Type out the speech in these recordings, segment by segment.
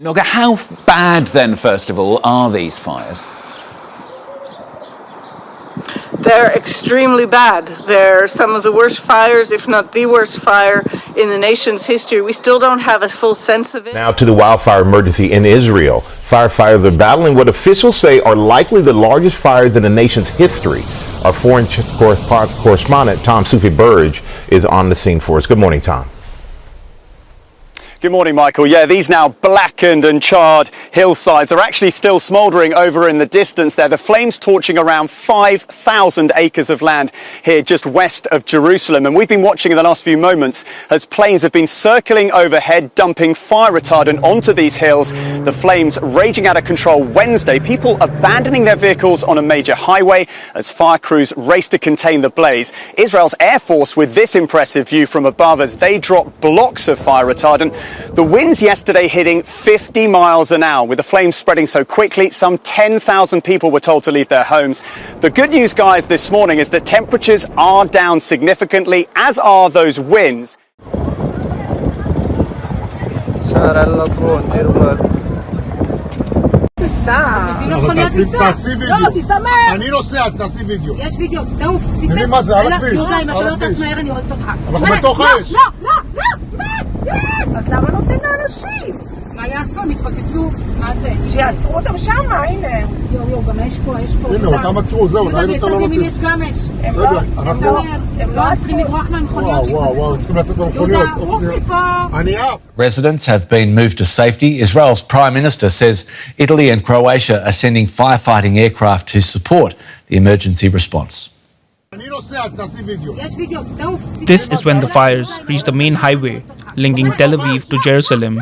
Noga, how bad then, first of all, are these fires? They're extremely bad. They're some of the worst fires, if not the worst fire in the nation's history. We still don't have a full sense of it. Now to the wildfire emergency in Israel. Firefighters are battling what officials say are likely the largest fires in the nation's history. Our foreign correspondent, Tom Sufi-Burge, is on the scene for us. Good morning, Tom. Good morning, Michael. Yeah, these now blackened and charred hillsides are actually still smouldering over in the distance there. The flames torching around 5,000 acres of land here just west of Jerusalem. And we've been watching in the last few moments as planes have been circling overhead, dumping fire retardant onto these hills. The flames raging out of control Wednesday. People abandoning their vehicles on a major highway as fire crews race to contain the blaze. Israel's Air Force with this impressive view from above as they drop blocks of fire retardant. The winds yesterday hitting 50 miles an hour. With the flames spreading so quickly, some 10,000 people were told to leave their homes. The good news, guys, this morning is that temperatures are down significantly, as are those winds. אני נוסע, תעשי וידאו. יש וידאו, תעוף. תראי מה זה, על הכביש. אם אתה לא טס מהר אני הולכת אותך. אנחנו בתוך האש. לא. אז למה נותנים לאנשים? מה יעשו? הם התפוצצו? מה זה? שיעצרו אותם שם, הנה. יו, גם יש פה. הנה, אותם עצרו, זהו. הנה, בצד ימין יש גם אש. הם לא צריכים לברוח מהמכוניות שהתפוצצו. וואו, צריכים לצאת מהמכוניות. עוף מפה. אני עף. Residents have been moved to safety. Israel's Prime Minister says Italy and Croatia are sending firefighting aircraft to support the emergency response. This is when the fires reached the main highway linking Tel Aviv to Jerusalem.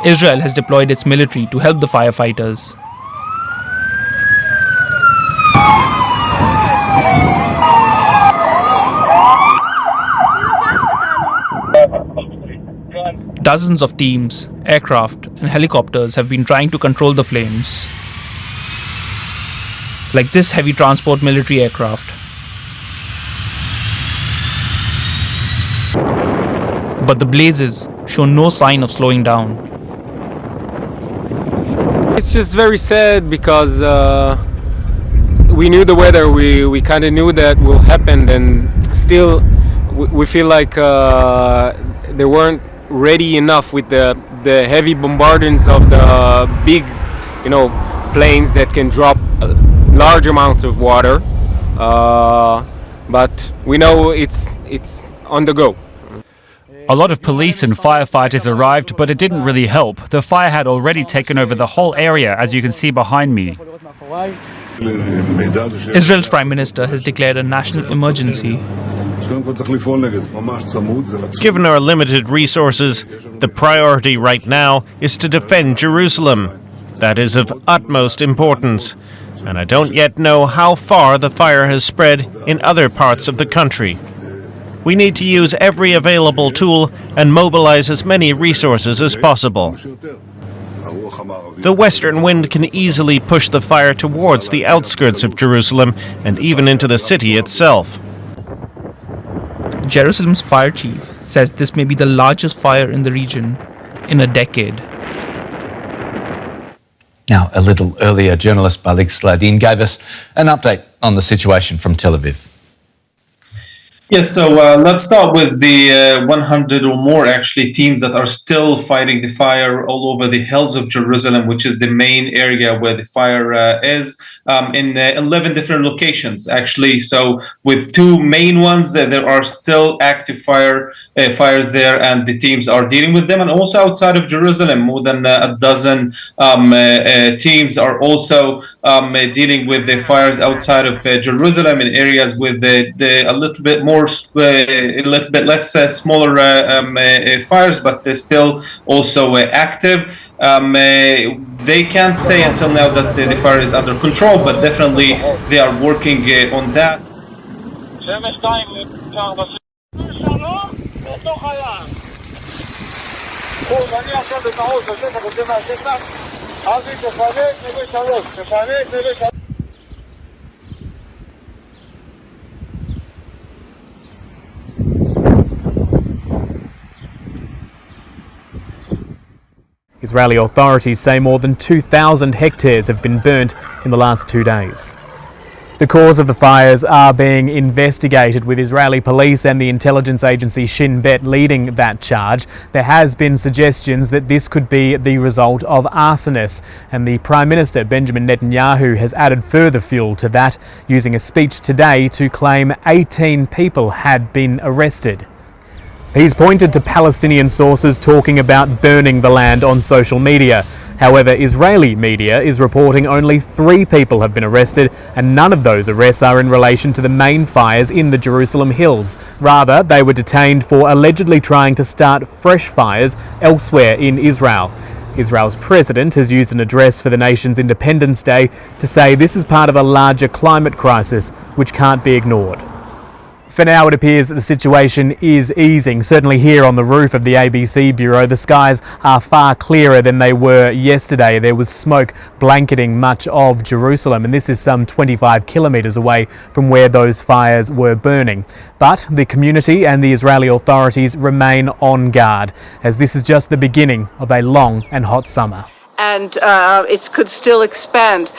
Israel has deployed its military to help the firefighters. Dozens of teams, aircraft, and helicopters have been trying to control the flames. Like this heavy transport military aircraft. But the blazes show no sign of slowing down. It's just very sad because we knew the weather, we kind of knew that will happen, and still we feel like they weren't ready enough with the heavy bombardments of the big, planes that can drop large amounts of water. But we know it's on the go. A lot of police and firefighters arrived, but it didn't really help. The fire had already taken over the whole area, as you can see behind me. Israel's Prime Minister has declared a national emergency. Given our limited resources, the priority right now is to defend Jerusalem. That is of utmost importance. And I don't yet know how far the fire has spread in other parts of the country. We need to use every available tool and mobilize as many resources as possible. The western wind can easily push the fire towards the outskirts of Jerusalem and even into the city itself. Jerusalem's fire chief says this may be the largest fire in the region in a decade. Now, a little earlier, journalist Balik Sladin gave us an update on the situation from Tel Aviv. Yes, so let's start with the 100 or more actually teams that are still fighting the fire all over the hills of Jerusalem, which is the main area where the fire is, in 11 different locations actually. So with two main ones, there are still active fires there, and the teams are dealing with them. And also outside of Jerusalem, more than a dozen teams are also dealing with the fires outside of Jerusalem in areas with a little bit less smaller fires, but they're still also active. They can't say until now that the fire is under control, but definitely they are working on that. Israeli authorities say more than 2,000 hectares have been burnt in the last 2 days. The cause of the fires are being investigated, with Israeli police and the intelligence agency Shin Bet leading that charge. There has been suggestions that this could be the result of arsonists, and the Prime Minister Benjamin Netanyahu has added further fuel to that, using a speech today to claim 18 people had been arrested. He's pointed to Palestinian sources talking about burning the land on social media. However, Israeli media is reporting only 3 people have been arrested, and none of those arrests are in relation to the main fires in the Jerusalem hills. Rather, they were detained for allegedly trying to start fresh fires elsewhere in Israel. Israel's president has used an address for the nation's Independence Day to say this is part of a larger climate crisis which can't be ignored. For now, it appears that the situation is easing. Certainly here on the roof of the ABC Bureau, the skies are far clearer than they were yesterday. There was smoke blanketing much of Jerusalem, and this is some 25 kilometres away from where those fires were burning. But the community and the Israeli authorities remain on guard, as this is just the beginning of a long and hot summer. And it could still expand.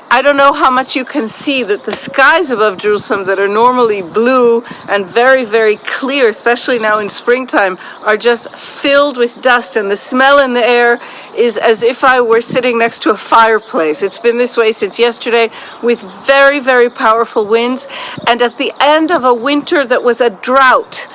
I don't know how much you can see that the skies above Jerusalem that are normally blue and very, very clear, especially now in springtime, are just filled with dust, and the smell in the air is as if I were sitting next to a fireplace. It's been this way since yesterday, with very, very powerful winds, and at the end of a winter that was a drought.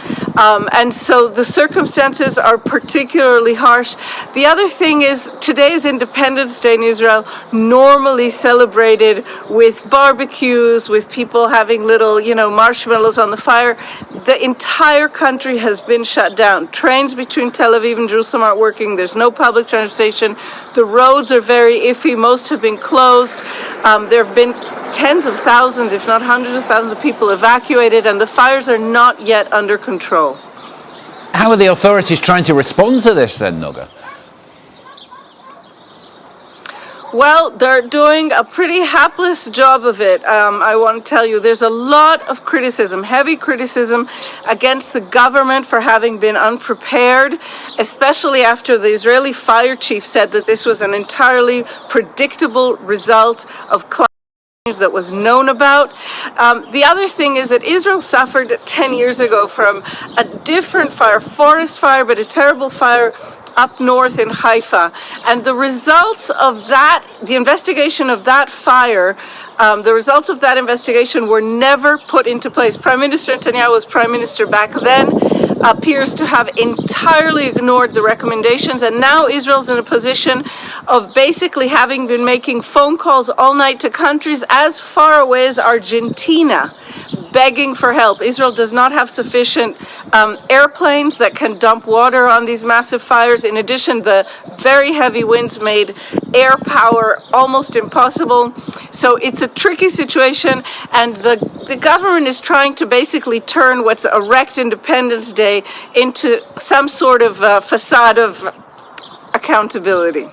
And so the circumstances are particularly harsh. The other thing is, today is Independence Day in Israel, normally celebrated with barbecues, with people having little, marshmallows on the fire. The entire country has been shut down. Trains between Tel Aviv and Jerusalem aren't working. There's no public transportation. The roads are very iffy. Most have been closed. There have been tens of thousands, if not hundreds of thousands of people evacuated, and the fires are not yet under control. How are the authorities trying to respond to this then, Noga? Well, they're doing a pretty hapless job of it. I want to tell you, there's a lot of criticism, heavy criticism against the government for having been unprepared, especially after the Israeli fire chief said that this was an entirely predictable result of climate change that was known about. The other thing is that Israel suffered 10 years ago from a different fire, forest fire, but a terrible fire up north in Haifa, and the results of that, the investigation of that fire, the results of that investigation were never put into place. Prime Minister Netanyahu was Prime Minister back then, appears to have entirely ignored the recommendations, and now Israel's in a position of basically having been making phone calls all night to countries as far away as Argentina, begging for help. Israel does not have sufficient airplanes that can dump water on these massive fires. In addition, the very heavy winds made air power almost impossible. So it's a tricky situation, and the government is trying to basically turn what's a wrecked Independence Day into some sort of facade of accountability.